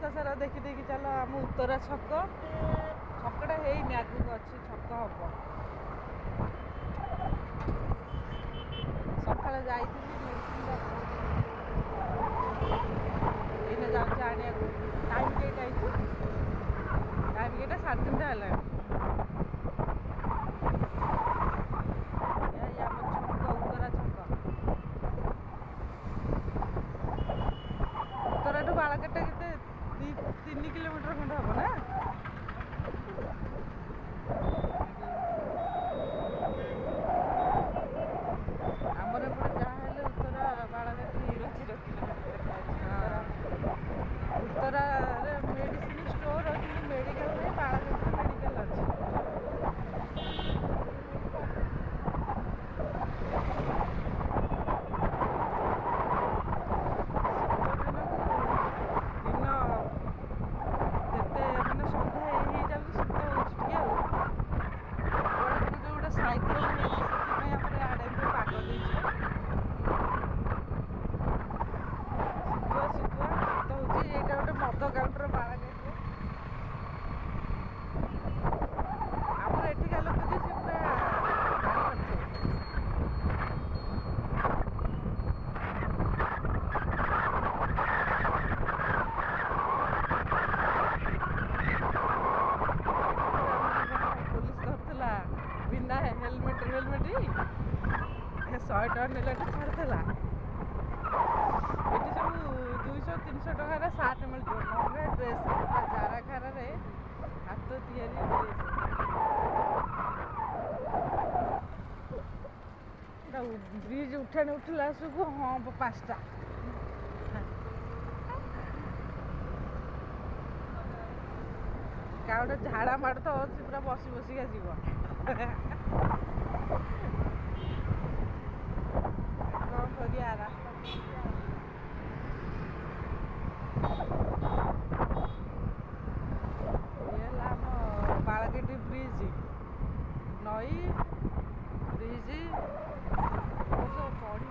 रास्ता सारा देखी देखी चल आम उत्तरा छक छकटा है आगू अच्छी छक हम सका जाइए जाऊँ आने टाइम केटा टाइम केटा 3:30 है उत्तरा छक उत्तरा टू बालकटा के 3 किलोमीटर खंड हम ना आमर एपटे जहाँ Uttara Balghati 0 kilometre Uttara medicine store अच्छी मेडिकल में बालघाटी मेडिकल अच्छी हेलमेट 100 टका नेला छाड़ला ये सब 200-300 टकार सार्ट मिलते ड्रेस जारा खार हाथ या ब्रिज उठाने उठला सब हाँ 5टा क्या गोटे झाड़ा माड़ तो अच्छी पूरा बसी बसिका जीव बालघाटी ब्रिज नई ब्रिज पड़ी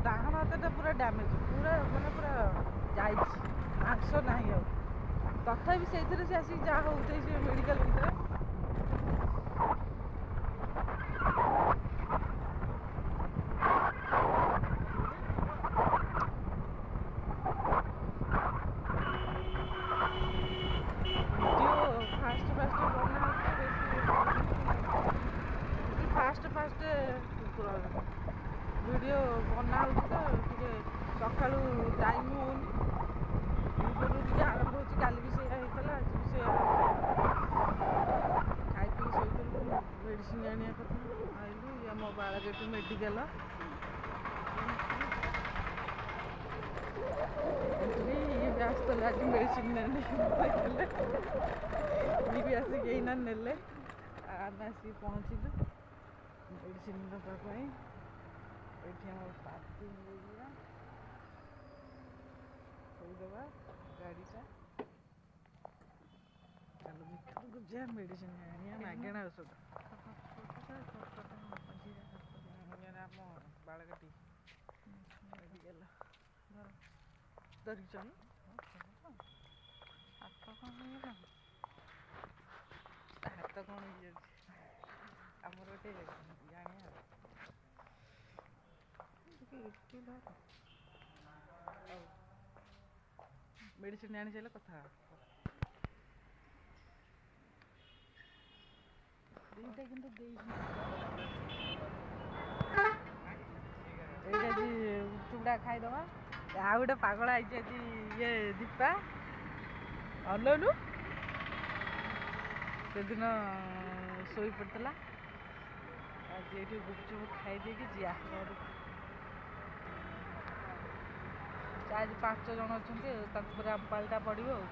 डाहाण हाथ पूरा डैमेज पूरा माने पूरा मांस ना तथापि से आसिक जहाँ होते मेडिकल भितर फास्ट वीडियो बना तो सका टाइम होनी आरंभ हो कल भी से आज भी से खाई पी शोलू मेडिसिन आने कथा आइलु या मो बालघाटी मेडिकल आसला आज मेडिसिन भी आसिक यही नेले आम आसिक पहुँचलु मेडिसिन देवाई ये पार्किंग खोईदे गाड़ीटा चलो भितर जा मेडिसिन मागेणा औषध आम बालघाटी मेडिकल धरिचन हाथ कौन आमर गोटे जाने मेडिसिन आनी चाहिए कथा ସିଙ୍ଗଡ଼ା ଖାଇଦେବା। ଆଉ ଗୋଟେ ପାଗଳ ଆଇଛି ଆଜି ଇଏ ଦୀପା ଅନଉନୁ ସେଦିନ ଶୋଇପଡ଼ିଥିଲା ଆଜି ଏଇଠି ଗୁପଚୁପ ଖାଇଦେଇକି ଯିଆ ଘରକୁ। ଆଜି 5 ଜଣ ଅଛନ୍ତି ତାଙ୍କ ପରେ ଆମ ପାଳିଟା ପଡ଼ିବ ଆଉ।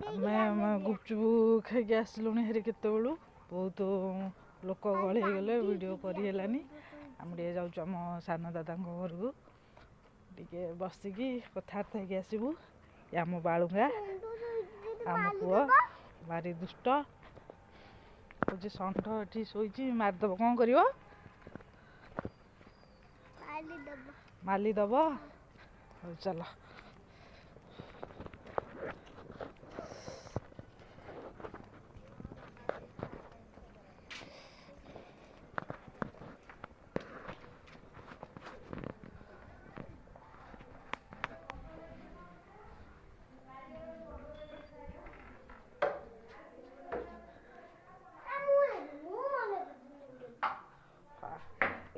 ଆମେ ଗୁପଚୁପ ଖାଇକି ଆସିଲୁଣି ହେରି କେତେବେଳୁ। ବହୁତ ଲୋକ ଗହଳି ହେଇଗଲେ ଭିଡ଼ିଓ କରି ହେଲାନି। ଆମେ ଟିକେ ଯାଉଛୁ ଆମ ସାନ ଦାଦାଙ୍କ ଘରକୁ ଟିକେ ବସିକି କଥାବାର୍ତ୍ତା ହେଇକି ଆସିବୁ। ଆମ ବାଳୁଙ୍ଗା ଆମ ପୁଅ ଭାରି ଦୁଷ୍ଟ ହଉଛି। ଷଣ୍ଢ ଏଠି ଶୋଇଛି ମାରିଦବ। କ'ଣ କରିବ? ମାଲି ଦବ। ହଉ ଚାଲ।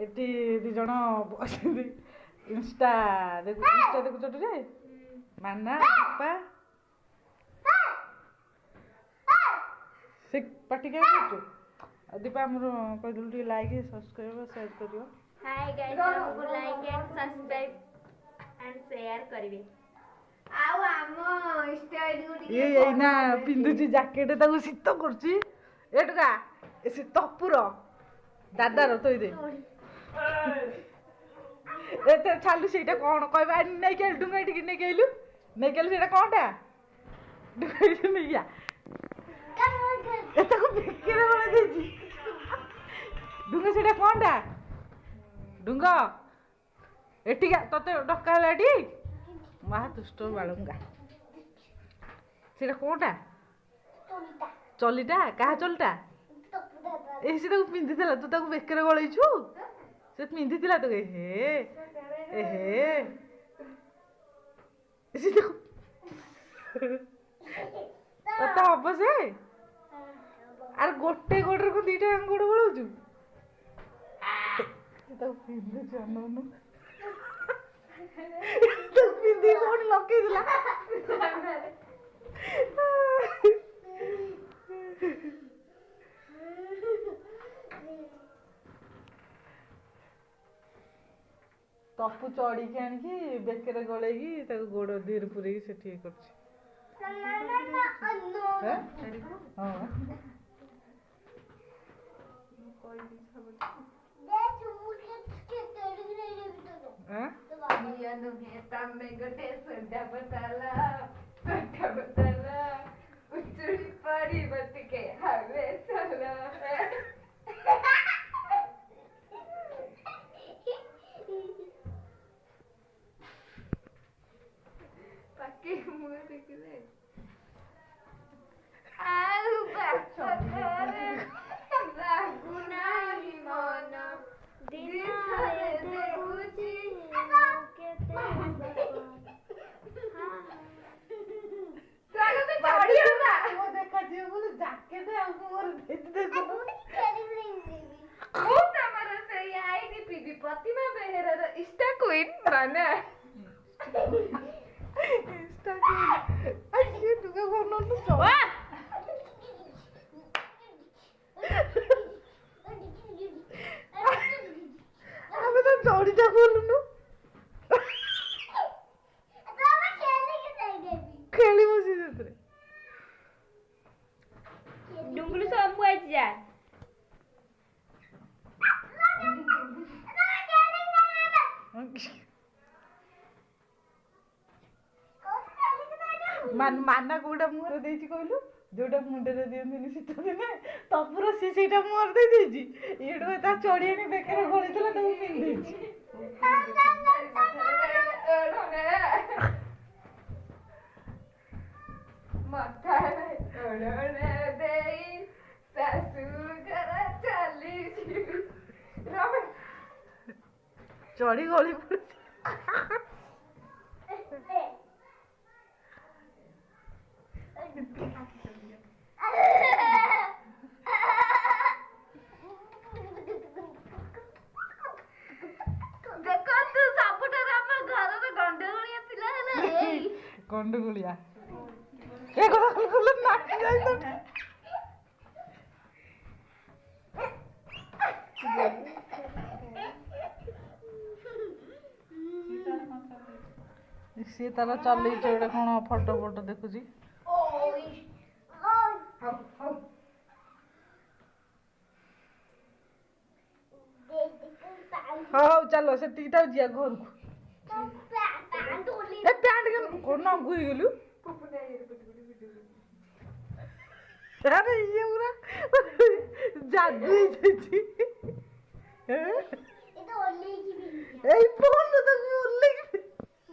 ଏଠି 2 ଜଣ ବସିଛନ୍ତି ଇନଷ୍ଟା ଦେଖୁଛ ରେ ମାନା ଦୀପା। ସେ ପାଟି କାଇଁ କରୁଛୁ? ଦୀପା ଆମର କହିଦେଲୁ ଟିକେ ଲାଇକ୍ ସବସ୍କ୍ରାଇବ ସେୟାର କରିବ। ହାଇ ଗାଇସ୍, ଆମକୁ like and subscribe and share କରିବେ। ଆଉ ଆମ ଇନଷ୍ଟା ଆଇଡି କୁ ଟିକେ ଏଇନା ପିନ୍ଧୁଛି ଜ୍ୟାକେଟ ତାକୁ ଶୀତ କରୁଛି। ଏଟୁକା ସେ ତପୁର ଦାଦାର ତୋଇ ଦେ ଏତେ ଛାଲୁ। ସେଇଟା କ'ଣ କହିବା? ନେଇକି ଆଇଲୁ ଡୁଙ୍ଗା ଟିକେ ନେଇକି ଆଇଲୁ ନେଇକି ଆଇଲୁ। ସେଇଟା କ'ଣଟା? ଡୁଙ୍ଗା ନେଇକି ତାକୁ ବେକରେ ଗଳେଇ ଦେଇଛି। ଡୁଙ୍ଗା ସେଇଟା କ'ଣଟା? ଡୁଙ୍ଗ ଏଠିକା ତତେ ଡକା ହେଲା ଏଠି। ମା ଦୁଷ୍ଟ ବାଳୁଙ୍ଗା। ସେଇଟା କ'ଣଟା? ଚଲିଟା? କାହା ଚଲିଟା? ଏଇ ସେ ତାକୁ ପିନ୍ଧିଥିଲା। ତୁ ତାକୁ ବେକରେ ଗଳେଇଛୁ। ସେ ପିନ୍ଧିଥିଲା ତ। ଏହେ ତତେ ହବ ସେ? ଆରେ ଗୋଟେ ଗୋଡରେ କଣ 2ଟା ଗୋଡ ଗଳଉଛୁ? ତାକୁ ପିନ୍ଧୁଛୁ ଅନଉନୁ। ତାକୁ ପିନ୍ଧିକି କୋଉଠି ଲଗେଇଥିଲା? ତପୁ ଚଢିକି ଆଣିକି ବେକରେ ଗଳେଇକି ତାକୁ ଗୋଡ ଦିହରେ ପୁରେଇକି ସେଠି ଇଏ କରୁଛି। ତମେ ଗୋଟେ ସୁଧା ବତାଲା ଉଚୁଡ଼ି ପଡ଼ିବ ଟିକେ ହାବେ ଚାଲ। ପାକେ ମୁଁ ଦେଖିଲେ ଆଉ ଲାଗୁନାହିଁ ମନ ଦିନରେ ଦେଖୁଛି କେତେ ଦେଖାଯିବ ବୋଲି ଜ୍ୟାକେଟ ଆଉ ମୋର ମୁଁ ତମର ସେଇ ଆଇଡି ପିବି ପ୍ରତିମା ବେହେରାର ଇଷ୍ଟା କୁଇନ୍ ମାନେ ଇନଷ୍ଟା କୁଇନ୍। ତୁକା ବନଉନୁ ଆମେ ତ ଚଢିଟା ଖୋଲୁନୁ। ଖେଳି ବସି ସେଥିରେ। ଡୁଙ୍ଗୁଲି ସବୁ ଆଇଛି ଯା। ମାନା କୋଉଟା ମୁହଁରେ ଦେଇଛି କହିଲୁ? ଯୋଉଟା ମୁଣ୍ଡରେ ଦିଅନ୍ତିନି ଶୀତ ଦିନେ ତପୁର ସେ ସେଇଟା ମୁହଁରେ ଦେଇ ଦେଇଛି। ଏଇଠୁ ତା ଚଢି ଆଣି ବେକରେ ଗଳିଥିଲା ତାକୁ ପିନ୍ଧେଇଛି। ମଥାରେ ଓଢ଼ଣା ଦେଇ ଶାଶୁ ଘର ଚାଲିଛି। ଚଢି ଗଳି ପଡୁଛି। ଗଣ୍ଡଗୋଳିଆ ଏ ଗଲା ନାକି ଯାଇ ତ ସିଏ ତାର ଚଲେଇଛି ଗୋଟେ କଣ ଫଟୋ ଫଟୋ ଦେଖୁଛି। ହଉ ଚାଲ ସେତିକି ଥାଉ ଯିବା ଘରକୁ। ଏ ପ୍ୟାଣ୍ଟ କଣ ନଙ୍ଗୁ ହେଇଗଲୁ? ଆରେ ଇଏ ପୁରା ଯାଦୁ ହେଇଯାଇଛି। ଏଇ ଫୋନ ତାକୁ ଓହ୍ଲେଇକି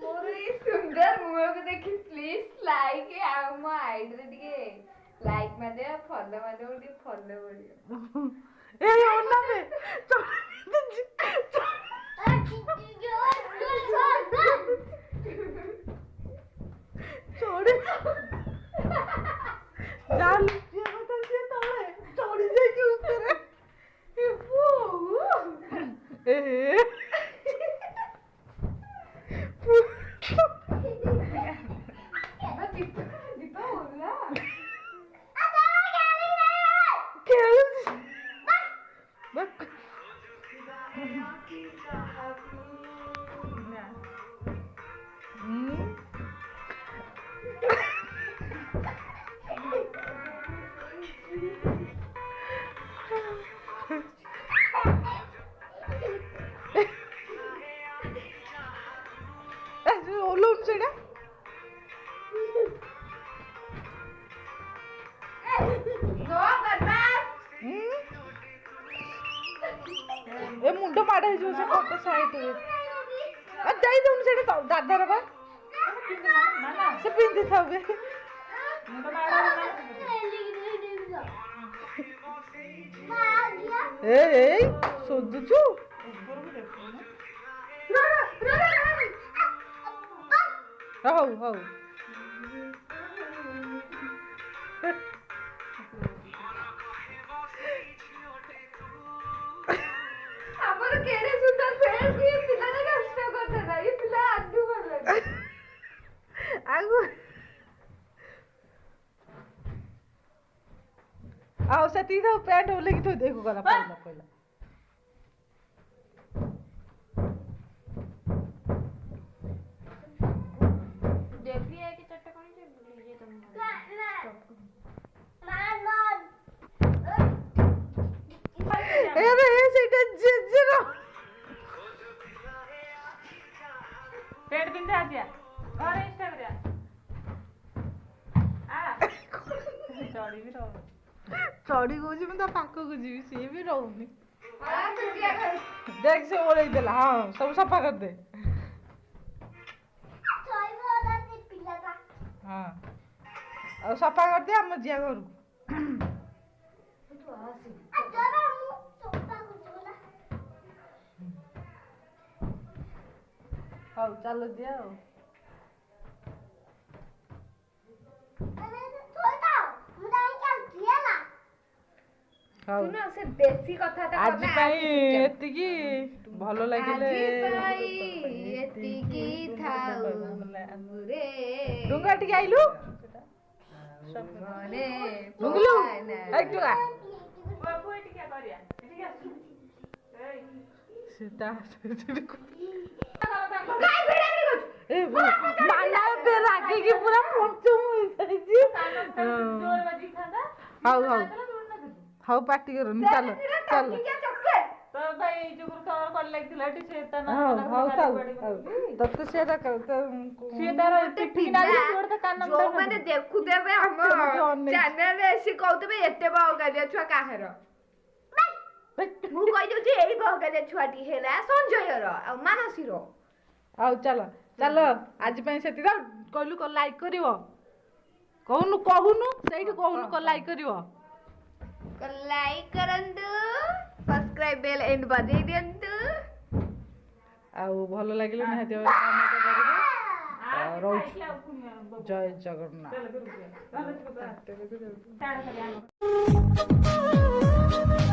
ମୋର ଏଇ ସୁନ୍ଦର ମୁହଁକୁ ଦେଖି ପ୍ଲିଜ ଲାଇକ୍ ଆଉ ମୋ ଆଇଡିରେ ଟିକେ ଲାଇକ୍ ମାରିଦେବା ଫଲୋ ମାରିଦେବ ଟିକେ ଫଲୋ କରିବ। ଏଇ ଅନାବେ ଚଢି ଯା ଲୁଚିବା କଥା ସିଏ ତଳେ ଚଢି ଯାଇକି ଉପରେ ଓଲଉନି ସେଇଟା ଏ ମୁଣ୍ଡ ମାଡ ହେଇଯିବ ସେ ଫଟୋ ସାଇଡରେ ଯାଇ ଦଉନି ସେଇଟା ଦାଦାର ବା ସେ ପିନ୍ଧିଥାଉ ଏଇ ଶୋଧୁଛୁ ହଉ ହଉ ଆମର କେଡେ ସୁନ୍ଦର ଫ୍ରେଣ୍ଡ ବି ପିଲାଟା ନଷ୍ଟ କରିଦେଲା ଏ ପିଲା ଆଦୁ ଗଲା ଆଗୁ ଆଉ ସେତିକି ତ ପ୍ୟାଣ୍ଟ ଓହ୍ଲେଇକି ଥୋଇ ଦେଖୁ ଗଲା ପଇଲା ଦେବି ଏକି ଚଟ କଣ ଯେ ବୁଲିजे ତମ ଆରେ ସେଇଟା ଜେଜେର पेट बिंदे आ गया और इंस्टा करिया आ चढ़ी भी रहो चढ़ी कौची मैं ता पाखକୁ ଯିବି ସିଏ ବି ରହୁନି देख से ओळेई देला हां सब सफा कर दे हां और सफा कर दे हम जिया घर हौ चलो दिया सुनो से बेसी कथा त आज पाई एतिकी भलो लागिले एतिकी थाउ रे डुंगा टिके आइलु मने डुंगलु ए टुगा बाबू एटी क्या करिया एटी क्या सीता काय भिड़ा रे ए माना पे रागी की पूरा पंचम हो जाईजी जोर बजी खांदा हाउ हाउ पार्टी करो चल चल तो भाई जो गुरु कर लागथिला टी से तना हाउ तत सेरा कर से तार पिठी ना जोड़ त कान जो माने देखु देबे हम चैनल रे ऐसी कहतबे एते बावगारिया छुआ काहेर मु कहि दउ जे एई बावगारिया छुआटी हेला संजयर आ मानसीर आउ चल चल आज पई सेति दा कहलु को लाइक करिवो कहूनु सेठी कहूनु को लाइक करिवो लाइक करंतु सब्सक्राइब बेल एंड बजे दियंतु आउ भलो लागिले निहाती कमेंट करिवो रोज जय जगन्नाथ चल गुरु